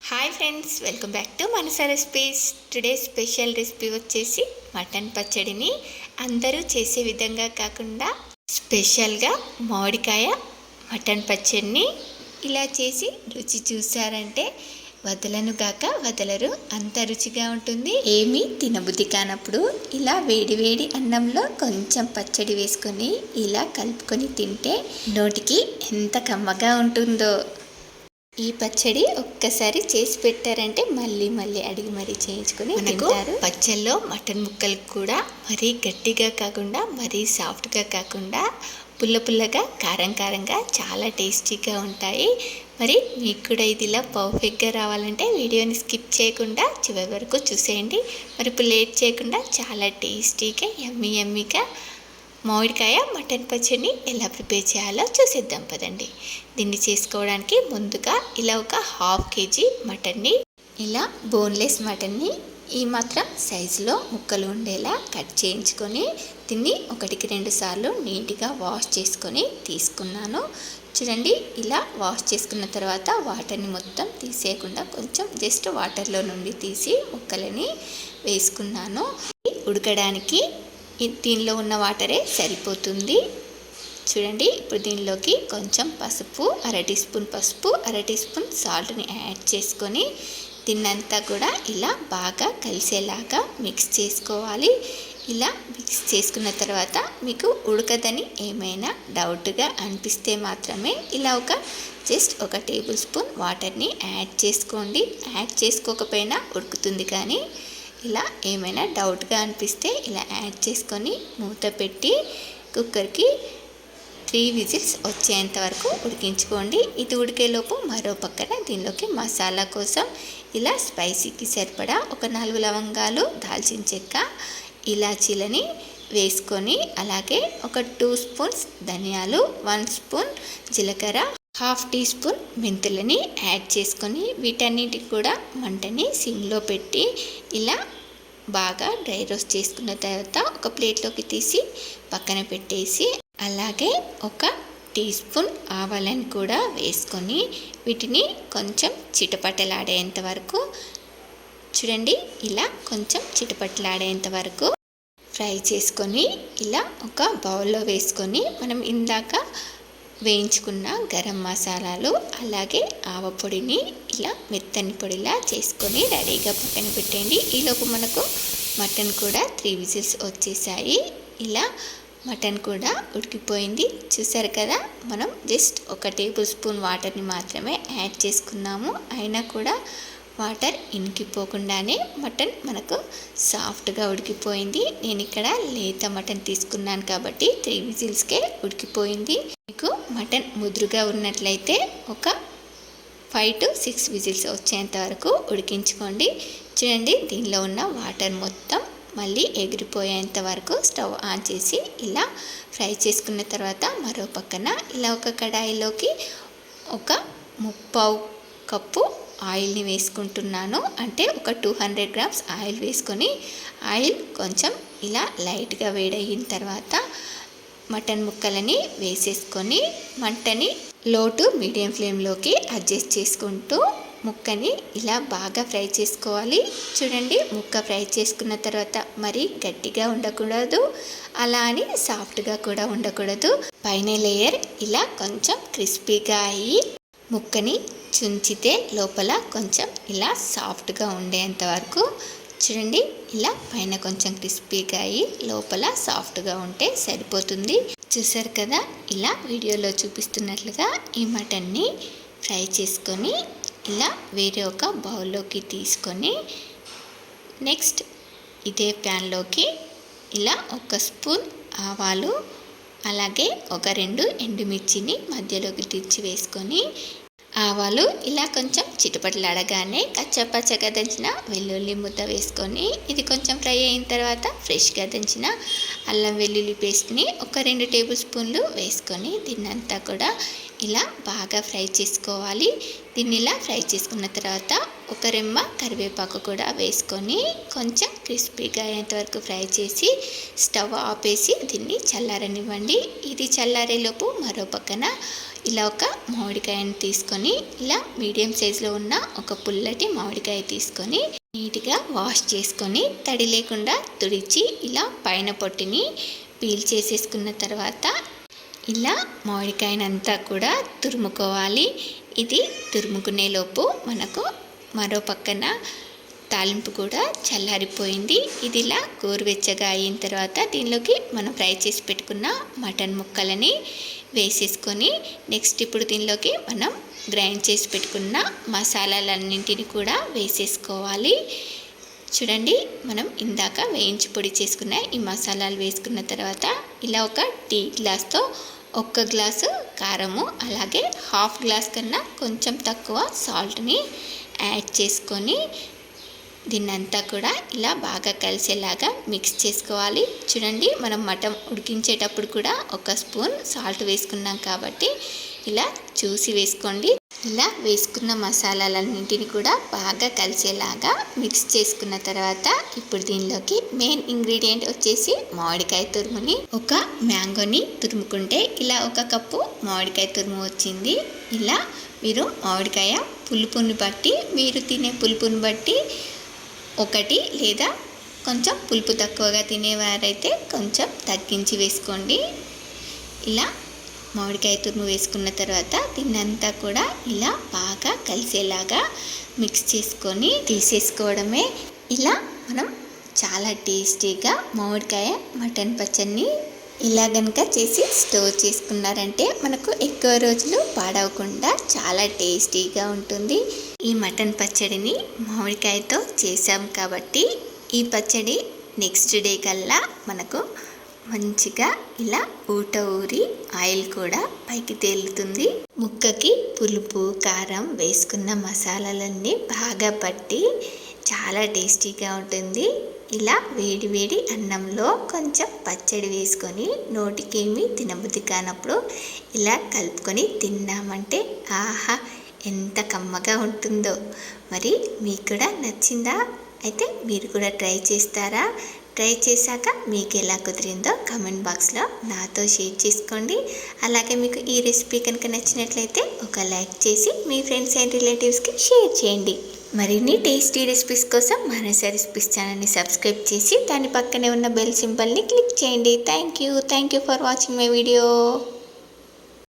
Hi friends, welcome back to Manasa recipes. Today special recipe వచ్చేసి mutton పచ్చడిని అందరూ చేసే విధంగా కాకుండా స్పెషల్గా మామిడికాయ మటన్ పచ్చడిని ఇలా చేసి రుచి చూసారంటే వదలరు, అంత రుచిగా ఉంటుంది. ఏమీ తినబుద్ధి కానప్పుడు ఇలా వేడి వేడి అన్నంలో కొంచెం పచ్చడి వేసుకొని ఇలా కలుపుకొని తింటే నోటికి ఎంత కమ్మగా ఉంటుందో. ఈ పచ్చడి ఒక్కసారి చేసి పెట్టారంటే మళ్ళీ మళ్ళీ అడిగి మరీ చేయించుకొని తింటారు. పచ్చళ్ళలో మటన్ ముక్కలు కూడా మరీ గట్టిగా కాకుండా మరీ సాఫ్ట్గా కాకుండా పుల్ల పుల్లగా కారం కారంగా చాలా టేస్టీగా ఉంటాయి. మరి మీకు కూడా ఇది ఇలా పర్ఫెక్ట్గా రావాలంటే వీడియోని స్కిప్ చేయకుండా చివరి వరకు చూసేయండి. మరి ఇప్పుడు లేట్ చేయకుండా చాలా టేస్టీగా యమ్మీగా మామిడికాయ మటన్ పచ్చడిని ఎలా ప్రిపేర్ చేయాలో చూసేద్దాం పదండి. దీన్ని చేసుకోవడానికి ముందుగా ఇలా ఒక ½ కేజీ మటన్ని, ఇలా బోన్లెస్ మటన్ని ఈ మాత్రం సైజులో ముక్కలు ఉండేలా కట్ చేయించుకొని దీన్ని 1-2 సార్లు నీట్గా వాష్ చేసుకొని తీసుకున్నాను. చూడండి, ఇలా వాష్ చేసుకున్న తర్వాత వాటర్ని మొత్తం తీసేయకుండా కొంచెం జస్ట్ వాటర్లో నుండి తీసి ముక్కలని వేసుకున్నాను. ఉడకడానికి దీనిలో ఉన్న వాటరే సరిపోతుంది. చూడండి, ఇప్పుడు దీనిలోకి కొంచెం పసుపు, 1/2 టీ స్పూన్ పసుపు, 1/2 టీ స్పూన్ సాల్ట్ని యాడ్ చేసుకొని దీన్నంతా కూడా ఇలా బాగా కలిసేలాగా మిక్స్ చేసుకోవాలి. ఇలా మిక్స్ చేసుకున్న తర్వాత మీకు ఉడకదని ఏమైనా డౌట్గా అనిపిస్తే మాత్రమే ఇలా జస్ట్ 1 టేబుల్ స్పూన్ వాటర్ని యాడ్ చేసుకోండి. యాడ్ చేసుకోకపోయినా ఉడుకుతుంది, కానీ ఇలా ఏమైనా డౌట్గా అనిపిస్తే ఇలా యాడ్ చేసుకొని మూత పెట్టి కుక్కర్కి 3 విజిల్స్ వచ్చేంత వరకు ఉడికించుకోండి. ఇది ఉడికేలోపు మరో పక్కన దీనిలోకి మసాలా కోసం ఇలా స్పైసీకి సరిపడా 4 లవంగాలు, దాల్చిన చెక్క, ఇలాచీలని వేసుకొని అలాగే 2 స్పూన్స్ ధనియాలు, 1 స్పూన్ జీలకర్ర, ½ టీ స్పూన్ మెంతులని యాడ్ చేసుకొని వీటన్నిటికి కూడా మంటని సిమ్లో పెట్టి ఇలా బాగా డ్రై రోస్ట్ చేసుకున్న తర్వాత ఒక ప్లేట్లోకి తీసి పక్కన పెట్టేసి అలాగే 1 టీ స్పూన్ ఆవాలను కూడా వేసుకొని వీటిని కొంచెం చిటపటలాడేంత వరకు చూడండి, ఇలా కొంచెం చిటపటలాడేంత వరకు ఫ్రై చేసుకొని ఇలా ఒక బౌల్లో వేసుకొని మనం ఇందాక వేయించుకున్న గరం మసాలాలు అలాగే ఆవపొడిని ఇలా మెత్తని పొడిలా చేసుకొని రెడీగా పక్కన పెట్టండి. ఈలోపు మనకు మటన్ కూడా 3 విజిల్స్ వచ్చేసాయి. ఇలా మటన్ కూడా ఉడికిపోయింది. చూసారు కదా, మనం జస్ట్ 1 టేబుల్ స్పూన్ వాటర్ని మాత్రమే యాడ్ చేసుకున్నాము. అయినా కూడా వాటర్ ఇనికిపోకుండానే మటన్ మనకు సాఫ్ట్గా ఉడికిపోయింది. నేను ఇక్కడ లేత మటన్ తీసుకున్నాను కాబట్టి 3 విజిల్స్కే ఉడికిపోయింది. మీకు మటన్ ముదురుగా ఉన్నట్లయితే 5 to 6 విజిల్స్ వచ్చేంత వరకు ఉడికించుకోండి. చూడండి, దీనిలో ఉన్న వాటర్ మొత్తం మళ్ళీ ఎగిరిపోయేంత వరకు స్టవ్ ఆన్ చేసి ఇలా ఫ్రై చేసుకున్న తర్వాత మరో పక్కన ఇలా ఒక కడాయిలోకి 1/3 కప్పు ఆయిల్ని వేసుకుంటున్నాను. అంటే 200 గ్రామ్స్ ఆయిల్ వేసుకొని ఆయిల్ కొంచెం ఇలా లైట్గా వేడయిన తర్వాత మటన్ ముక్కలని వేసేసుకొని మంటని లో టు మీడియం ఫ్లేమ్లోకి అడ్జస్ట్ చేసుకుంటూ ముక్కని ఇలా బాగా ఫ్రై చేసుకోవాలి. చూడండి, ముక్క ఫ్రై చేసుకున్న తర్వాత మరీ గట్టిగా ఉండకూడదు, అలా అని సాఫ్ట్గా కూడా ఉండకూడదు. పైన లేయర్ ఇలా కొంచెం క్రిస్పీగా అయ్యి ముక్కని చుంచితే లోపల కొంచెం ఇలా సాఫ్ట్గా ఉండేంత వరకు చూడండి, ఇలా పైన కొంచెం క్రిస్పీగా అయ్యి లోపల సాఫ్ట్గా ఉంటే సరిపోతుంది. చూసారు కదా, ఇలా వీడియోలో చూపిస్తున్నట్లుగా ఈ మటన్ని ఫ్రై చేసుకొని ఇలా వేరే ఒక బౌల్లోకి తీసుకొని నెక్స్ట్ ఇదే ప్యాన్లోకి ఇలా 1 స్పూన్ ఆవాలు అలాగే 2 ఎండుమిర్చిని మధ్యలోకి తెచ్చి వేసుకొని ఆవాలు ఇలా కొంచెం చిటపటలాడగానే కచ్చపచ్చగా దంచిన వెల్లుల్లి ముద్ద వేసుకొని ఇది కొంచెం ఫ్రై అయిన తర్వాత ఫ్రెష్గా దంచిన అల్లం వెల్లుల్లి పేస్ట్ని 2 టేబుల్ స్పూన్లు వేసుకొని దీన్నంతా కూడా ఇలా బాగా ఫ్రై చేసుకోవాలి. దీన్ని ఇలా ఫ్రై చేసుకున్న తర్వాత 1 రెమ్మ కరివేపాకు కూడా వేసుకొని కొంచెం క్రిస్పీగా అయ్యేంత వరకు ఫ్రై చేసి స్టవ్ ఆపేసి దీన్ని చల్లారనివ్వండి. ఇది చల్లారేలోపు మరో పక్కన ఇలా ఒక మామిడికాయను తీసుకొని ఇలా మీడియం సైజులో ఉన్న ఒక పుల్లటి మామిడికాయ తీసుకొని నీట్గా వాష్ చేసుకొని తడి లేకుండా తుడిచి ఇలా పైన పొట్టుని పీల్ చేసేసుకున్న తర్వాత ఇలా మామిడికాయనంతా కూడా తురుముకోవాలి. ఇది తురుముకునే లోపు మనకు మరో పక్కన తాలింపు కూడా చల్లారిపోయింది. ఇది ఇలా గోరువెచ్చగా అయిన తర్వాత దీనిలోకి మనం ఫ్రై చేసి పెట్టుకున్న మటన్ ముక్కలని వేసేసుకొని నెక్స్ట్ ఇప్పుడు దీనిలోకి మనం గ్రైండ్ చేసి పెట్టుకున్న మసాలాలన్నింటినీ కూడా వేసేసుకోవాలి. చూడండి, మనం ఇందాక వేయించి పొడి చేసుకున్న ఈ మసాలాలు వేసుకున్న తర్వాత ఇలా ఒక టీ గ్లాస్తో 1 గ్లాసు కారము అలాగే హాఫ్ గ్లాస్ కన్నా కొంచెం తక్కువ సాల్ట్ని యాడ్ చేసుకొని దీన్నంతా కూడా ఇలా బాగా కలిసేలాగా మిక్స్ చేసుకోవాలి. చూడండి, మనం మటన్ ఉడికించేటప్పుడు కూడా 1 స్పూన్ సాల్ట్ వేసుకున్నాం కాబట్టి ఇలా చూసి వేసుకోండి. ఇలా వేసుకున్న మసాలాలన్నింటినీ కూడా బాగా కలిసేలాగా మిక్స్ చేసుకున్న తర్వాత ఇప్పుడు దీనిలోకి మెయిన్ ఇంగ్రీడియంట్ వచ్చేసి మామిడికాయ తురుముని, ఒక మ్యాంగోని తురుముకుంటే ఇలా 1 కప్పు మామిడికాయ తురుము వచ్చింది. ఇలా మీరు మామిడికాయ పులుపుని బట్టి, మీరు తినే పులుపుని బట్టి 1 లేదా కొంచెం పులుపు తక్కువగా తినేవారైతే కొంచెం తగ్గించి వేసుకోండి. ఇలా మామిడికాయ తురుము వేసుకున్న తర్వాత దీన్నంతా కూడా ఇలా బాగా కలిసేలాగా మిక్స్ చేసుకొని తీసేసుకోవడమే. ఇలా మనం చాలా టేస్టీగా మామిడికాయ మటన్ పచ్చడిని ఇలా కనుక చేసి స్టోర్ చేసుకున్నారంటే మనకు ఎక్కువ రోజులు పాడవకుండా చాలా టేస్టీగా ఉంటుంది. ఈ మటన్ పచ్చడిని మామిడికాయతో చేసాం కాబట్టి ఈ పచ్చడి నెక్స్ట్ డే కల్లా మనకు మంచిగా ఇలా ఊరి ఆయిల్ కూడా పైకి తేలుతుంది. ముక్కకి పులుపు కారం వేసుకున్న మసాలాలన్నీ బాగా పట్టి చాలా టేస్టీగా ఉంటుంది. ఇలా వేడి వేడి అన్నంలో కొంచెం పచ్చడి వేసుకొని నోటికేమి తినబుద్ధి కానప్పుడు ఇలా కలుపుకొని తిన్నామంటే ఆహా ఎంత కమ్మగా ఉంటుందో. మరి మీకు కూడా నచ్చిందా? అయితే మీరు కూడా ట్రై చేస్తారా? ట్రై చేశాక మీకు ఎలా కుదిరిందో కామెంట్ బాక్స్లో నాతో షేర్ చేసుకోండి. అలాగే మీకు ఈ రెసిపీ కనుక నచ్చినట్లయితే ఒక లైక్ చేసి మీ ఫ్రెండ్స్ అండ్ రిలేటివ్స్కి షేర్ చేయండి. మరిన్ని టేస్టీ రెసిపీస్ కోసం మానస రెసిపీస్ ఛానల్ని సబ్స్క్రైబ్ చేసి దాని పక్కనే ఉన్న బెల్ సింబల్ని క్లిక్ చేయండి. Thank you for watching my video.